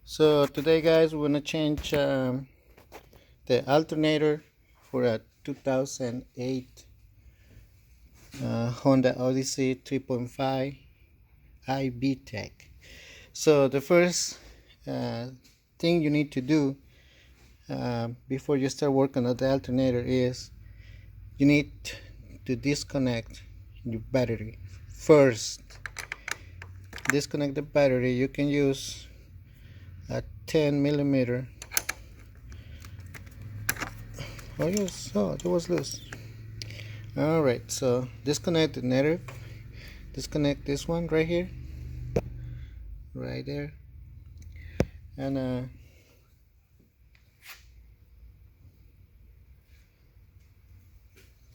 So today guys we're gonna change the alternator for a 2008 Honda Odyssey 3.5 IB Tech. So the first thing you need to do before you start working on the alternator is you need to disconnect your battery first. Disconnect the battery. You can use a 10 millimeter. Oh yes, oh it was loose. Alright, so disconnect the negative. Disconnect this one right here, right there, and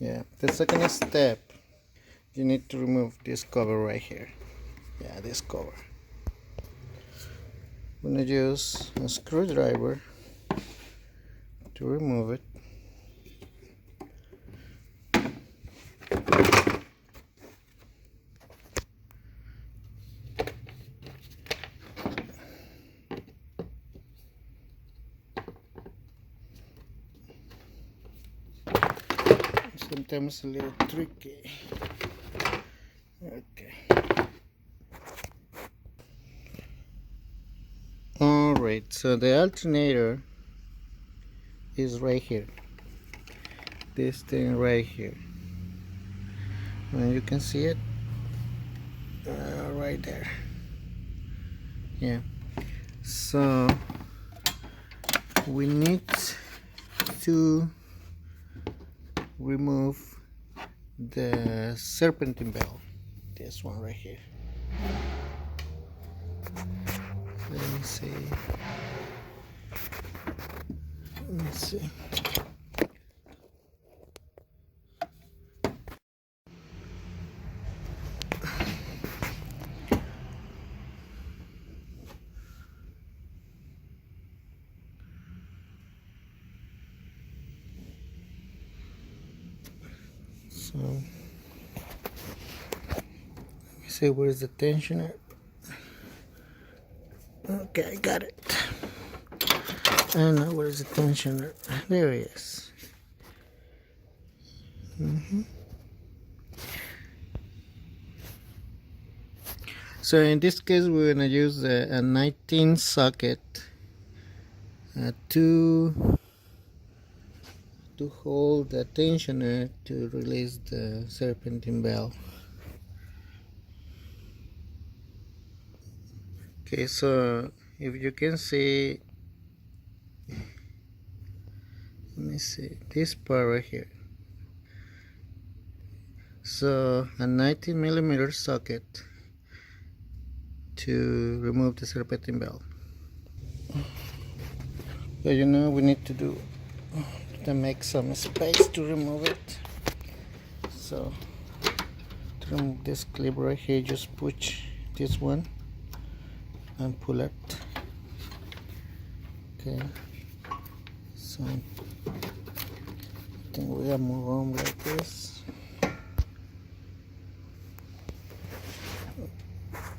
yeah, the second step, you need to remove this cover right here. Yeah, this cover. I'm gonna use a screwdriver to remove it. Sometimes a little tricky. Okay. Alright, so the alternator is right here. This thing right here. And you can see it right there. Yeah. So we need to remove the serpentine bell, this one right here. Let me see. So let me see, where's the tensioner? Okay, I got it. I don't know where's the tensioner. There he is. So in this case we're gonna use a 19 socket to hold the tensioner to release the serpentine bell. Okay, so if you can see, let me see this part right here. So a 19 millimeter socket to remove the serpentine bell. But you know, we need to make some space to remove it. So to remove this clip right here, just push this one and pull it. Okay, so I think we have more room like this.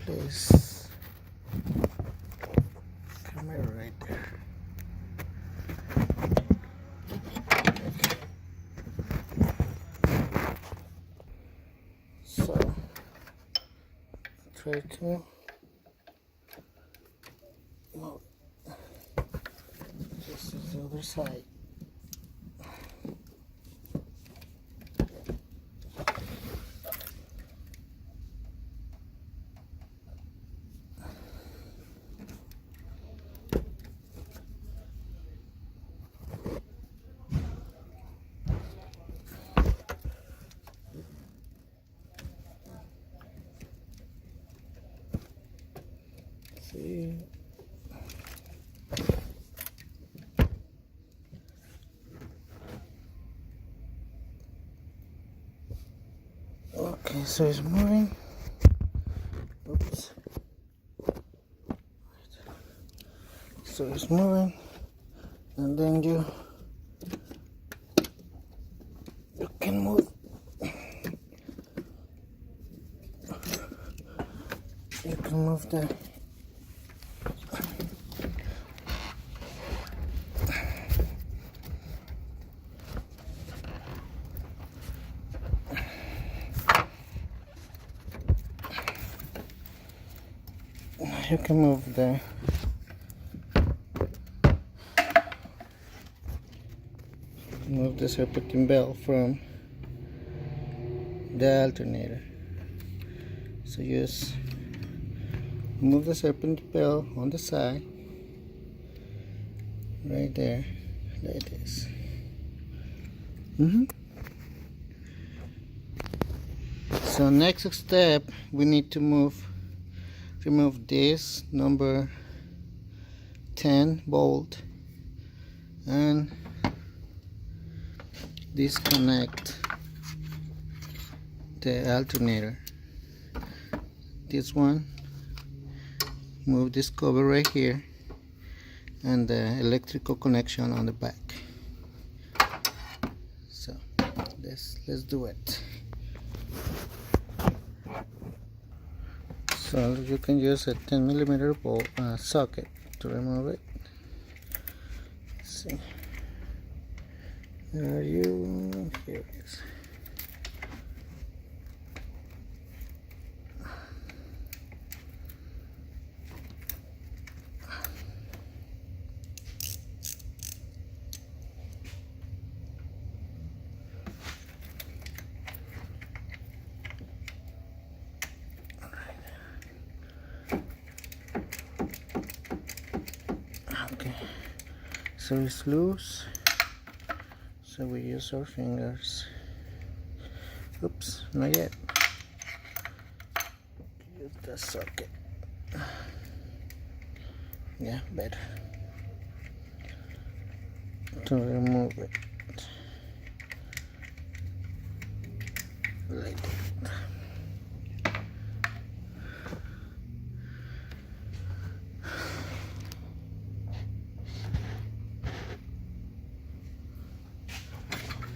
Place camera right there. So try to move. This is the other side. See. Okay, so it's moving. Oops. So it's moving, and then you can move. You can move the you can move the serpentine belt from the alternator. So just move the serpentine belt on the side, right there, like this. So next step, we need to remove this number 10 bolt and disconnect the alternator. This one, move this cover right here, and the electrical connection on the back. So let's do it. So you can use a 10mm bolt socket to remove it. Let's see. Where are you? Here it is. Okay, so it's loose, so we use our fingers. Oops, not yet. Use the socket. Yeah, better. To remove it like that.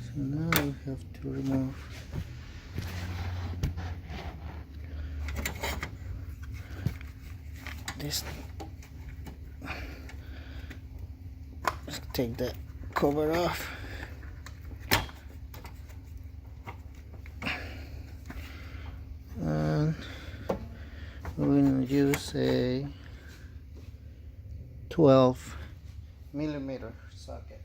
So now we have to remove this. Let's take the cover off. And we're going to use a 12mm socket.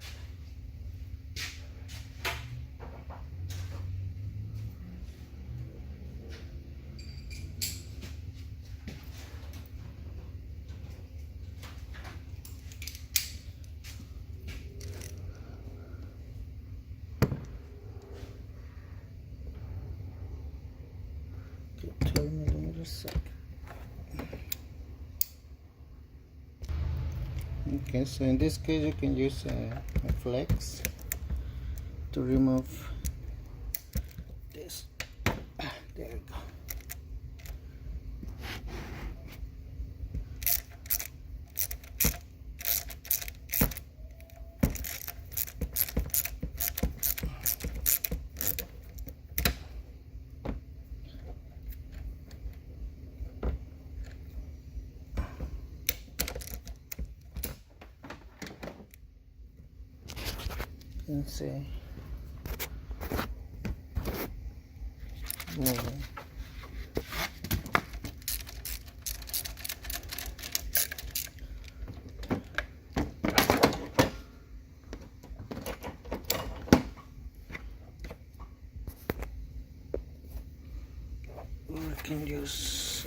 Okay, 12mm socket. Okay, so in this case you can use a flex to remove this. There we go. Let's see. Moving. We can use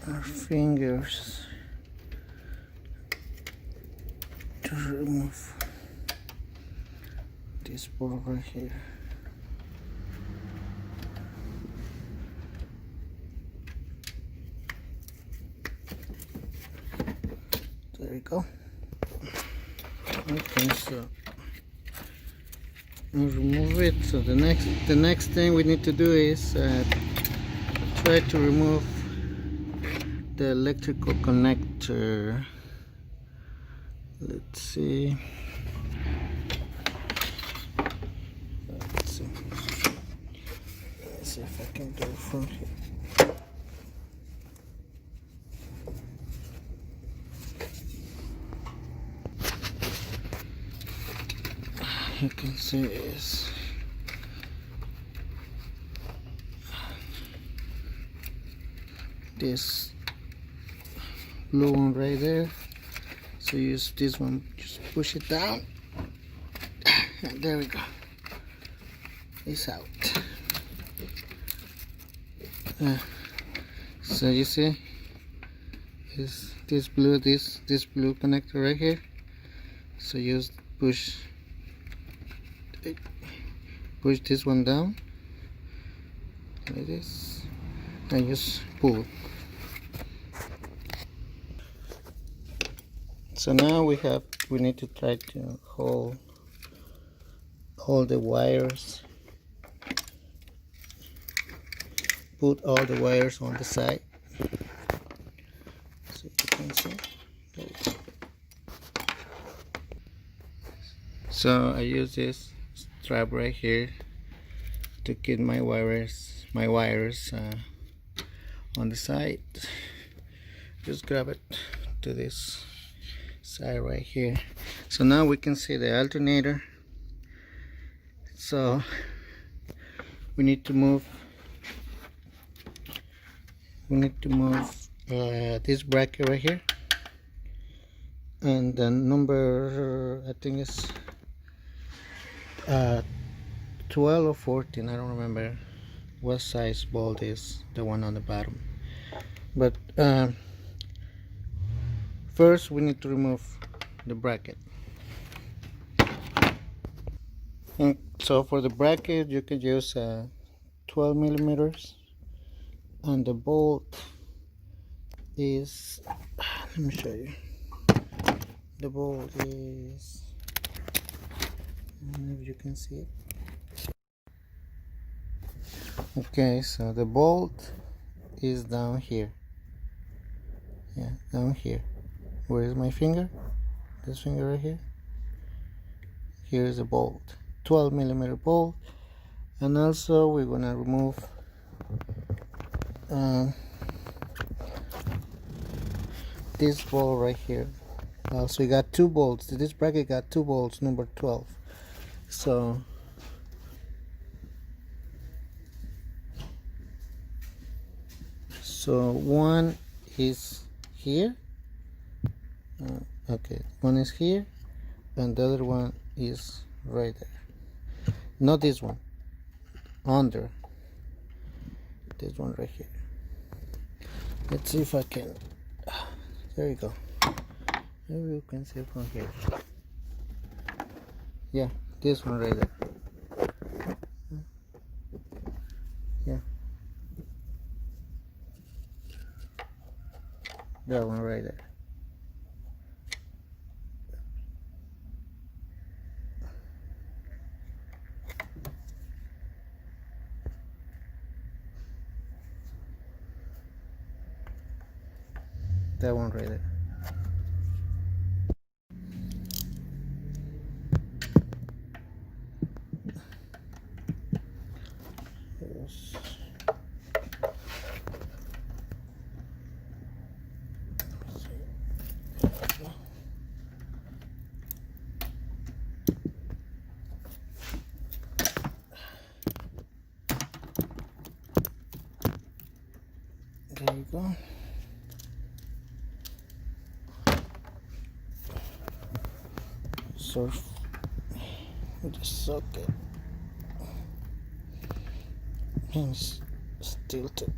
our fingers to remove this bolt right here. There we go. Okay, so I'll remove it. So the next thing we need to do is try to remove the electrical connector. Let's see. Let's see if I can do it from here. You can see is this blue one right there. So use this one, just push it down, and there we go. It's out. So you see, is this blue connector right here. So just push this one down like this, and just pull. So now we need to try to hold all the wires, put all the wires on the side, so you can see. So I use this strap right here to keep my wires on the side. Just grab it to this side right here. So now we can see the alternator. So we need to move this bracket right here, and the number, I think it's 12 or 14, I don't remember what size bolt is the one on the bottom. But first we need to remove the bracket. And so for the bracket you can use 12 millimeters, and the bolt is, let me show you, the bolt is, I don't know if you can see it. Okay, so the bolt is down here. Yeah, down here. Where is my finger? This finger right here. Here is a bolt, 12 millimeter bolt. And also we're gonna remove this bolt right here. So we got two bolts. This bracket got two bolts, number 12. So one is here. Okay, one is here, and the other one is right there. Not this one, under this one right here. Let's see if I can. There you go. Maybe you can see it from here. Yeah, this one right there. Yeah, that one right there. That one right there. Yes. There you go. So with the socket and still tight.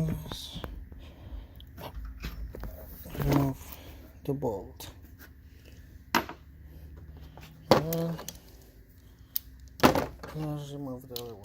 Just remove the bolt and let's remove the other one.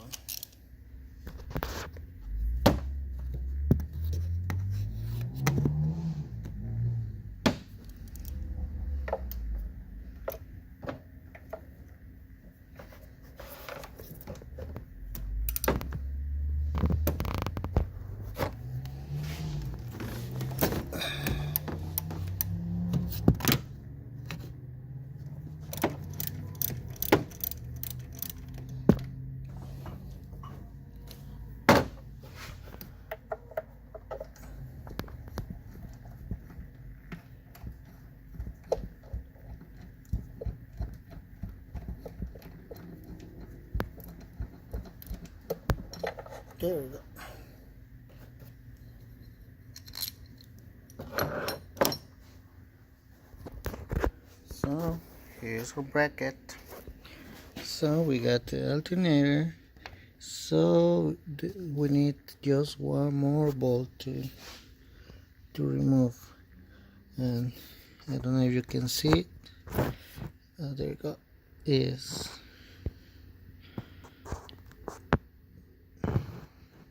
There we go. So here's our bracket. So we got the alternator. So we need just one more bolt to remove, and I don't know if you can see it. There you go. Is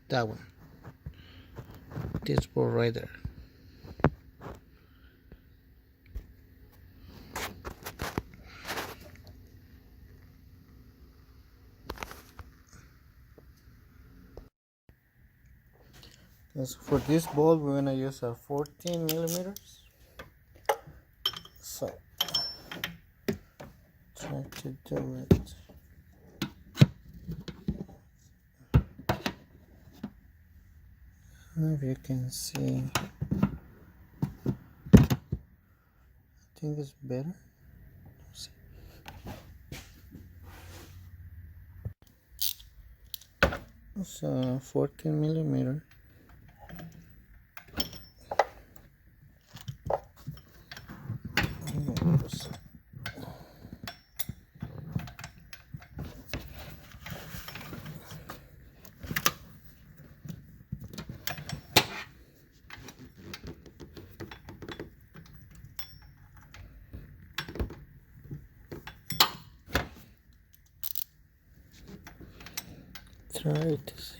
that one? This bolt right there. So for this bolt we're gonna use a 14 millimeters. So try to do it. I don't know if you can see. I think it's better. So 14 millimeter. Try to see.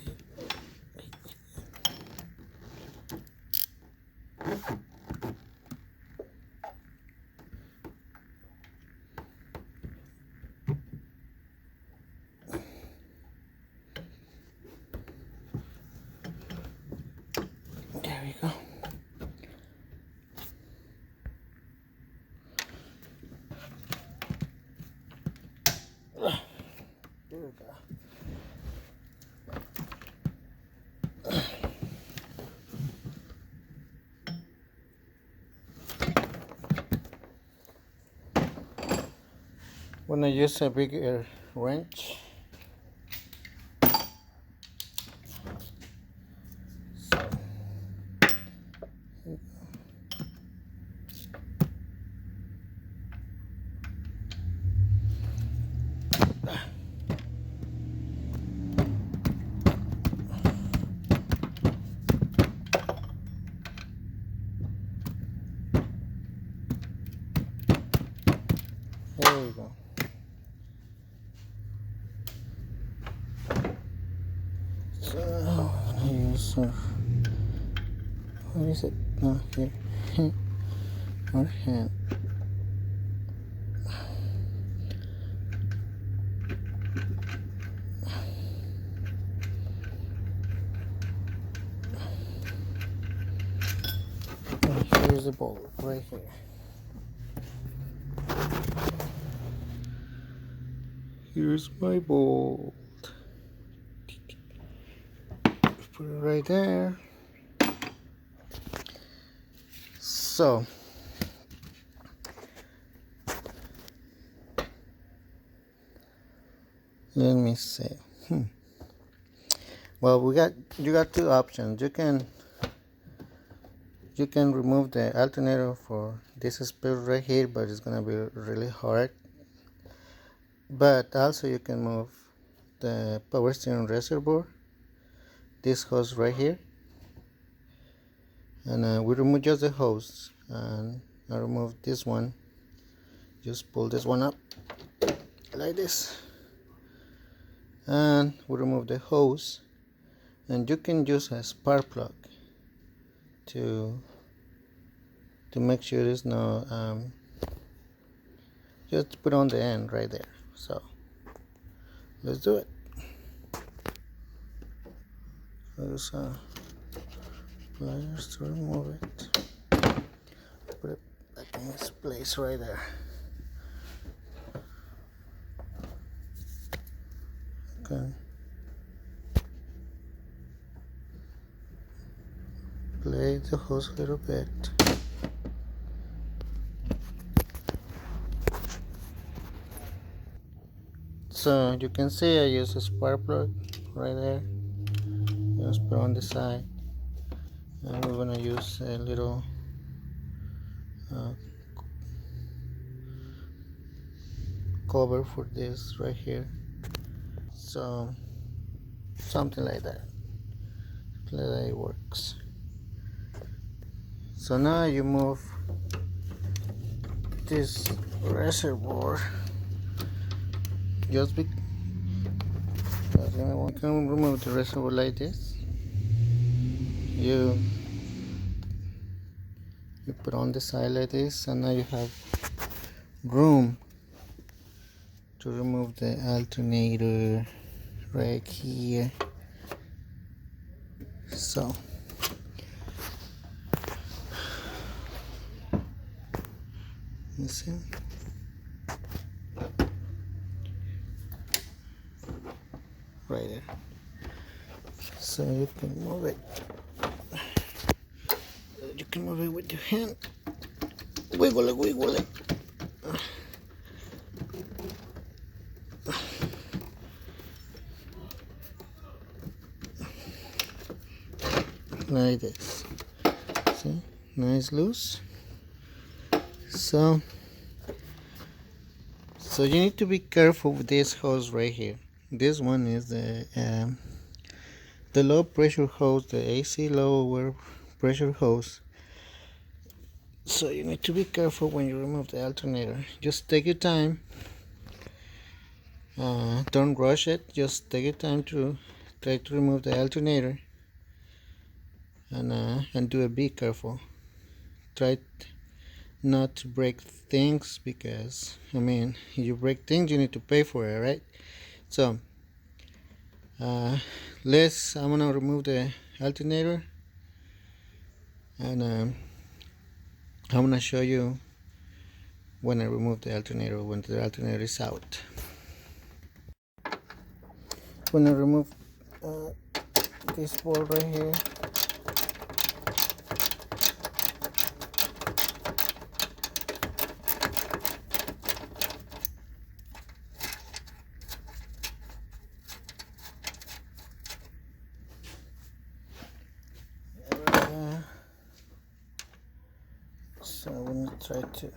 There we go. There we go. When I use a bigger wrench, there we go. So I'm gonna use what is it? No, here. Our hand. And here's the bolt right here. Here's my bolt. Put it right there. So let me see. Well, you got two options. You can remove the alternator for this split right here, but it's gonna be really hard. But also you can move the power steering reservoir, this hose right here, and we remove just the hose, and I remove this one. Just pull this one up like this, and we remove the hose, and you can use a spark plug to make sure there's no just put on the end right there. So let's do it. Use pliers to remove it. Put it back in its place right there. Okay. Play the hose a little bit. So you can see I use a spark plug right there. Just put on the side, and we're gonna use a little cover for this right here. So something like that. That it works. So now you move this reservoir. You can remove the reservoir like this. You put on the side like this, and now you have room to remove the alternator right here. So you see, right there. So you can move it. You can move it with your hand. Wiggle it, wiggle it. Like this. See, nice loose. So you need to be careful with this hose right here. This one is the low pressure hose, the AC lower pressure hose. So you need to be careful when you remove the alternator. Just take your time. Don't rush it. Just take your time to try to remove the alternator. And do it. Be careful. Try not to break things, because I mean, if you break things, you need to pay for it, right? So I'm gonna remove the alternator, and I'm gonna show you when I remove the alternator, when the alternator is out. When I remove this board right here, so I'm gonna try to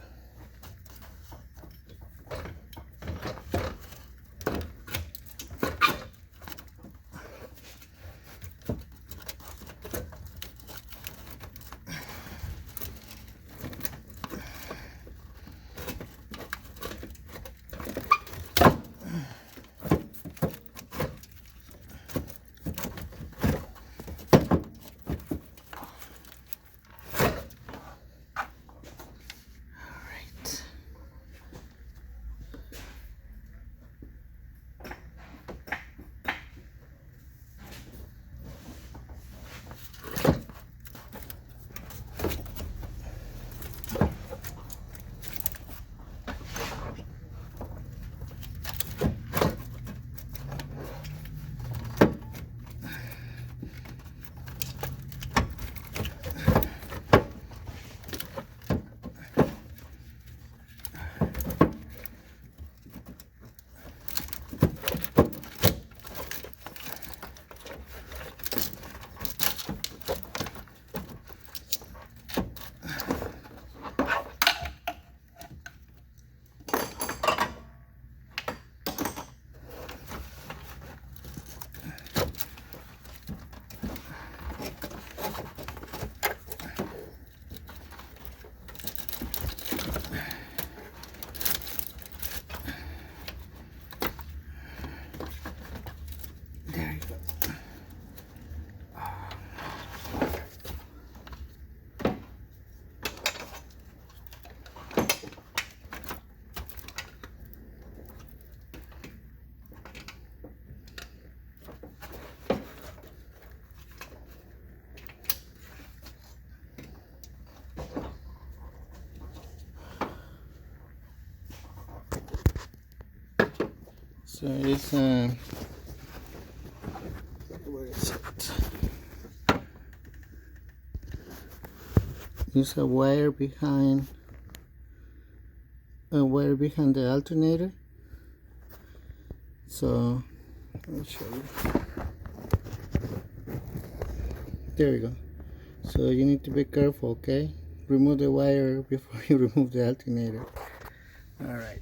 So it's where is it? There's a wire behind the alternator. So let me show you. There we go. So you need to be careful, okay? Remove the wire before you remove the alternator. All right.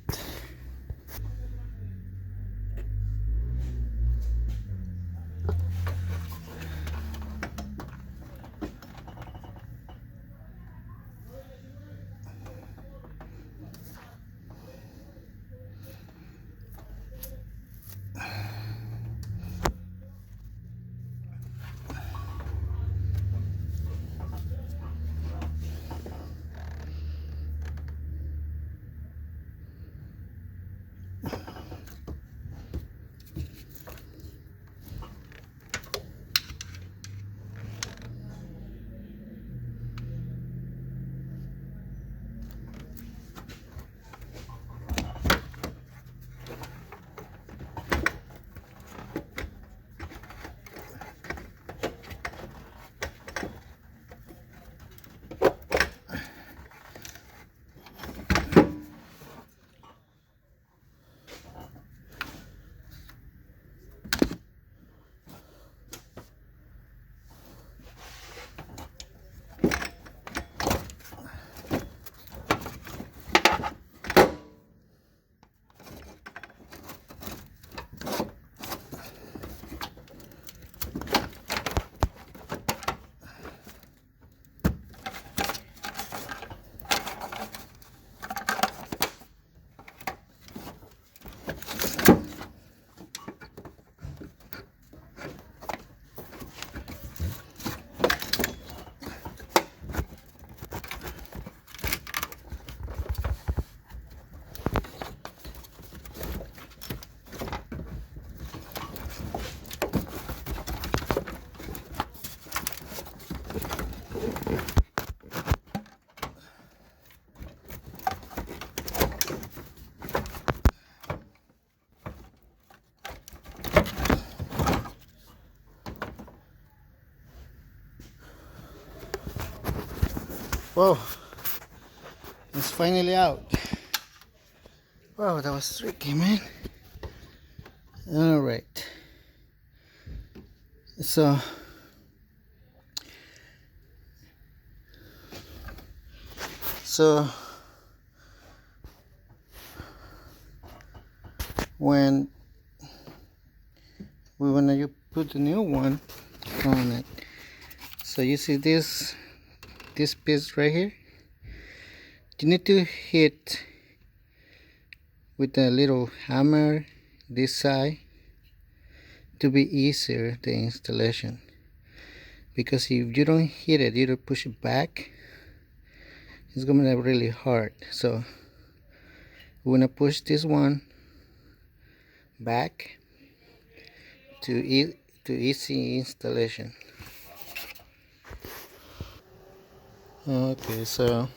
Whoa, it's finally out. Wow, that was tricky, man. All right. So when you put the new one on it, so you see this piece right here, you need to hit with a little hammer this side to be easier the installation, because if you don't hit it, you don't push it back, it's gonna be really hard. So we're gonna push this one back to easy installation. Okay, so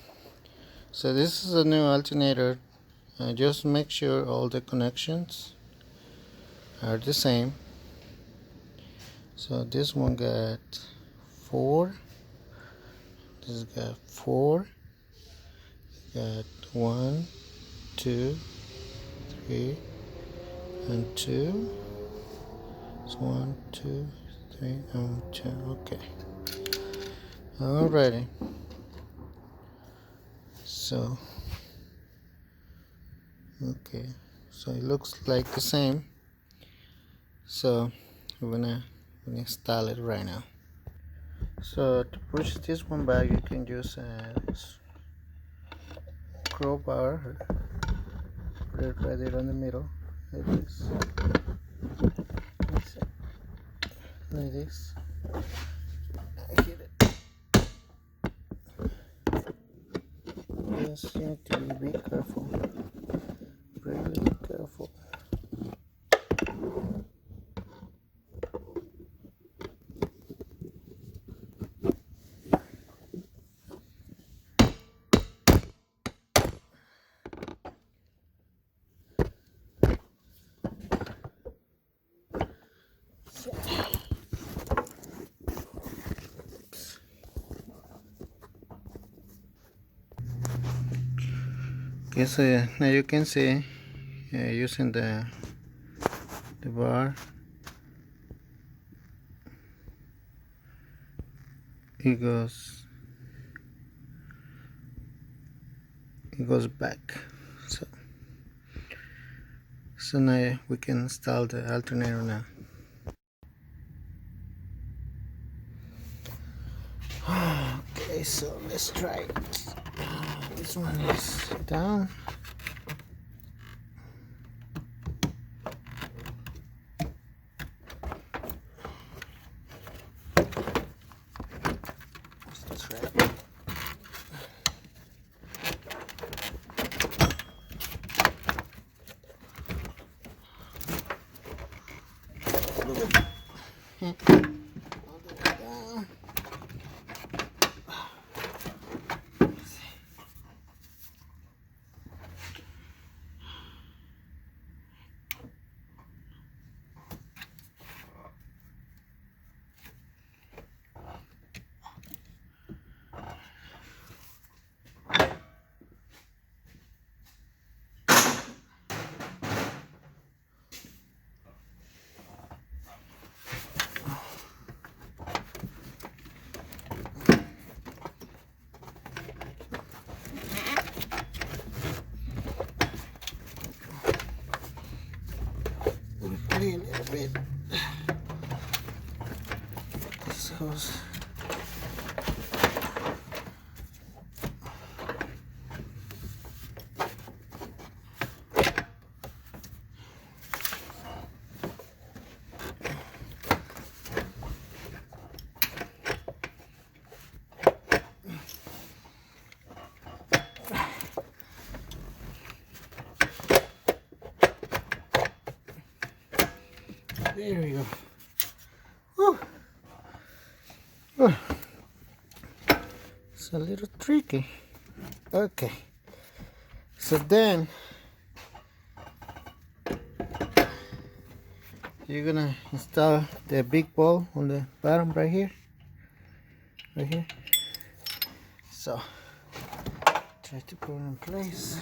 this is a new alternator. Just make sure all the connections are the same. So this one got 4, this got 4, got 1, 2, 3, and 2. It's 1, 2, 3, and 2. Okay. Alrighty. So okay, so it looks like the same. So we're gonna install it right now. So to push this one back, you can use a crowbar, put it right there in the middle, like this. Like this. Hit it. Yes, you need to be careful. Really be careful. Okay, so now you can see using the bar, it goes back. So now we can install the alternator now. Okay, so let's try it. This one is down. Let's try it. A little bit. This goes. There we go. Whew. Oh. It's a little tricky. Okay. So then you're gonna install the big ball on the bottom right here. Right here. So try to put it in place.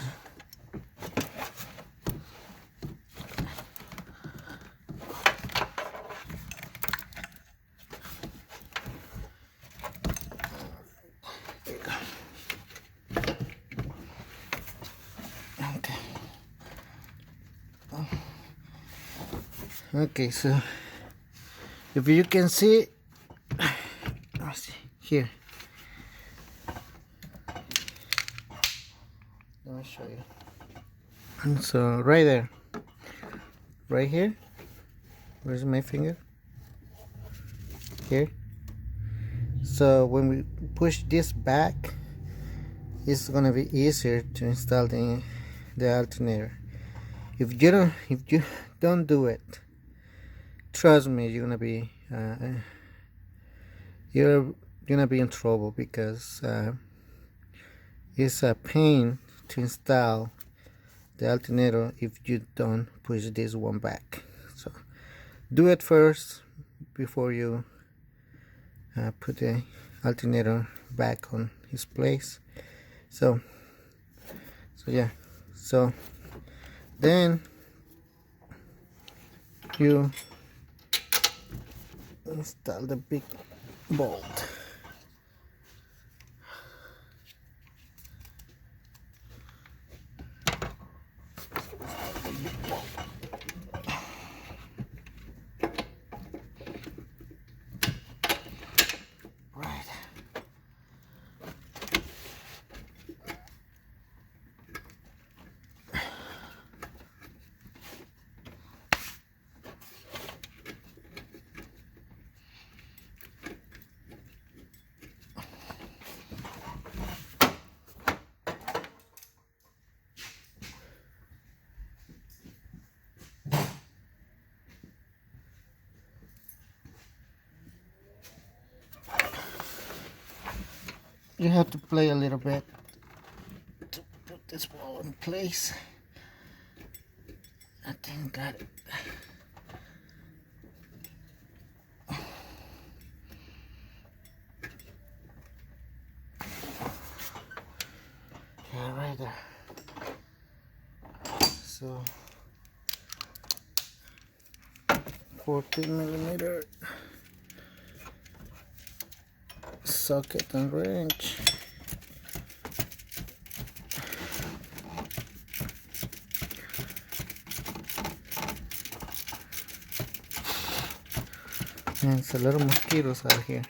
Okay, so if you can see, let's see here. Let me show you. And so right there, right here, where's my finger? Here. So when we push this back, it's gonna be easier to install the alternator. If you don't do it, trust me, you're gonna be in trouble, because it's a pain to install the alternator if you don't push this one back. So do it first before you put the alternator back on his place. So yeah, so then you install the big bolt. Right. You have to play a little bit to put this ball in place. I think got it. Yeah, right there. so 14mm socket and wrench. And it's a lot of mosquitoes out here.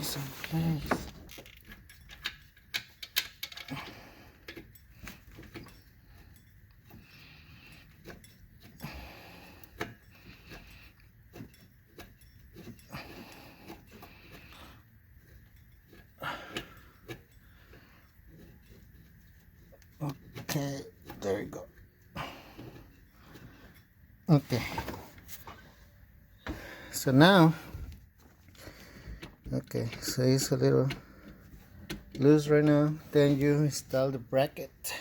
Some place. Okay, there you go. Okay, so now, okay, so it's a little loose right now. Then you install the bracket.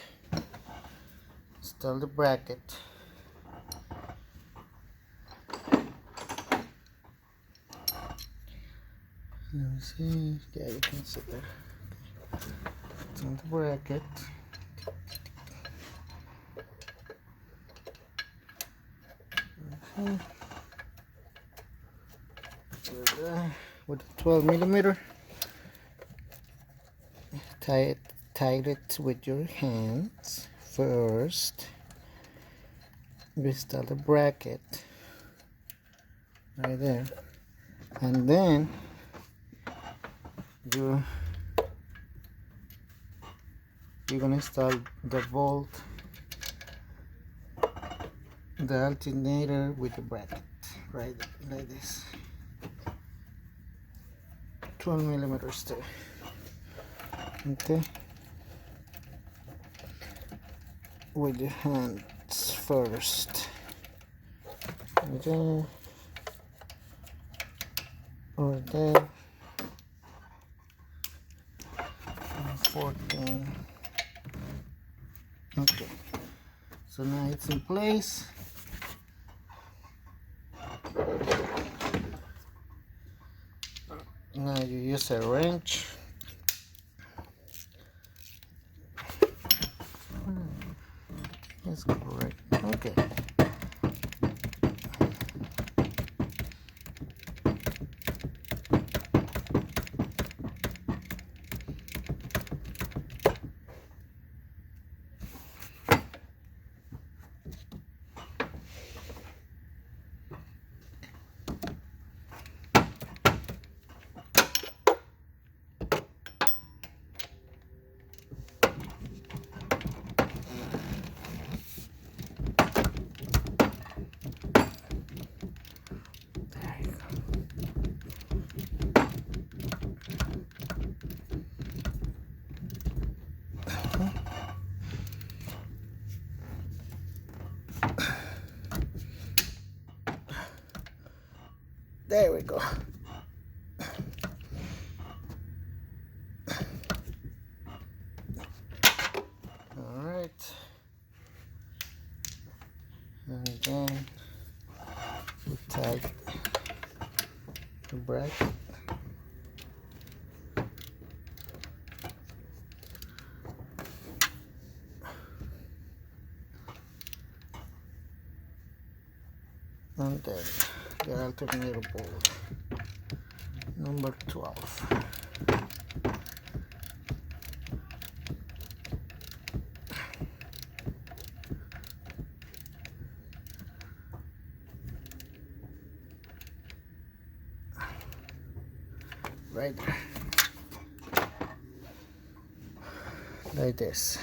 Install the bracket. Let me see. Yeah, you can see there. It's on the bracket. Okay. With a 12mm, tie it with your hands first. Install the bracket right there, and then you're gonna install the bolt, the alternator with the bracket right there, like this. 12mm too. Okay, with your hands first. Okay. Or there. 14. Okay, so now it's in place. Now you use a wrench. That's correct. Okay. There we go. All right. And then we tie the bracket. And then the alternator bolt, number 12. Right there. Like this.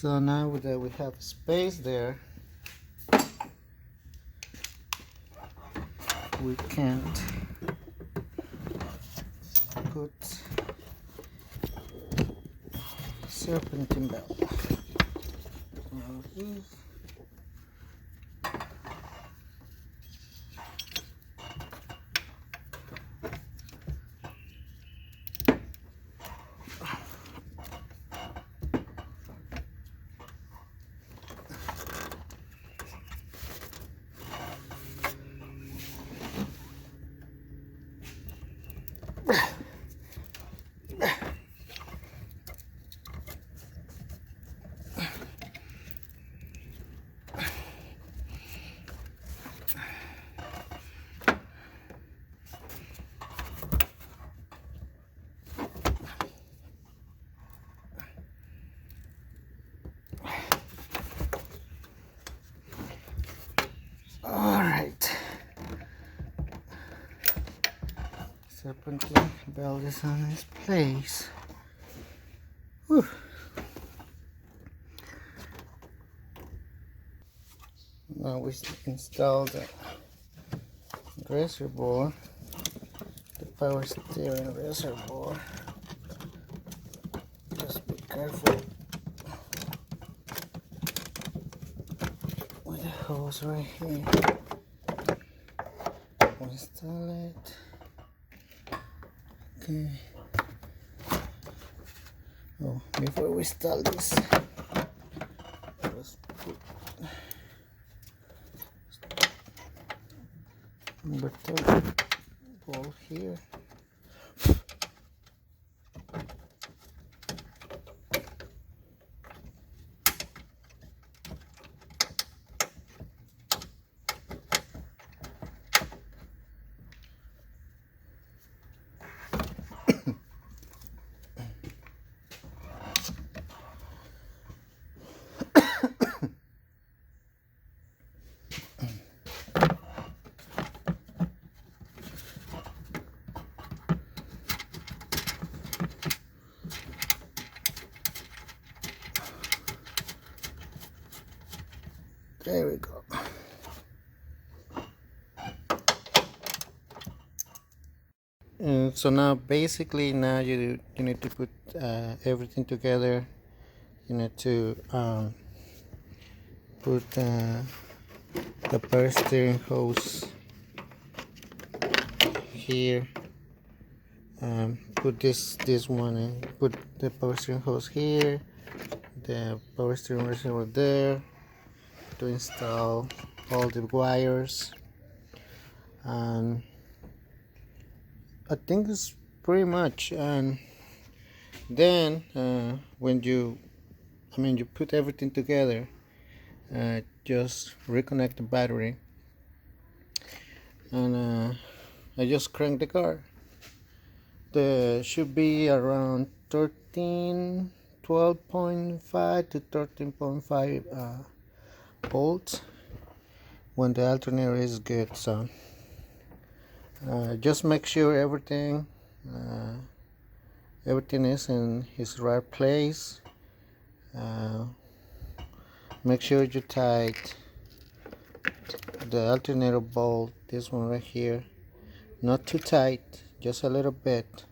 So now that we have space there, we can't put serpentine belt. Alright, serpentine belt is on its place. Whew. Now we install the reservoir, the power steering reservoir. Just be careful with the hose right here. Install it. Okay. Oh, before we install this, let's put number 2 ball here. There we go. So now basically now you need to put everything together. You need to put the power steering hose here. Put this one in. Put the power steering hose here. The power steering reservoir there. To install all the wires, and I think it's pretty much. And then when you put everything together, just reconnect the battery, and I just crank the car. There should be around 12.5 to 13.5 volts when the alternator is good. So just make sure everything is in its right place. Make sure you tight the alternator bolt, this one right here, not too tight, just a little bit.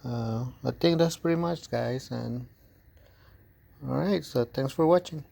I think that's pretty much, guys. And alright, so thanks for watching.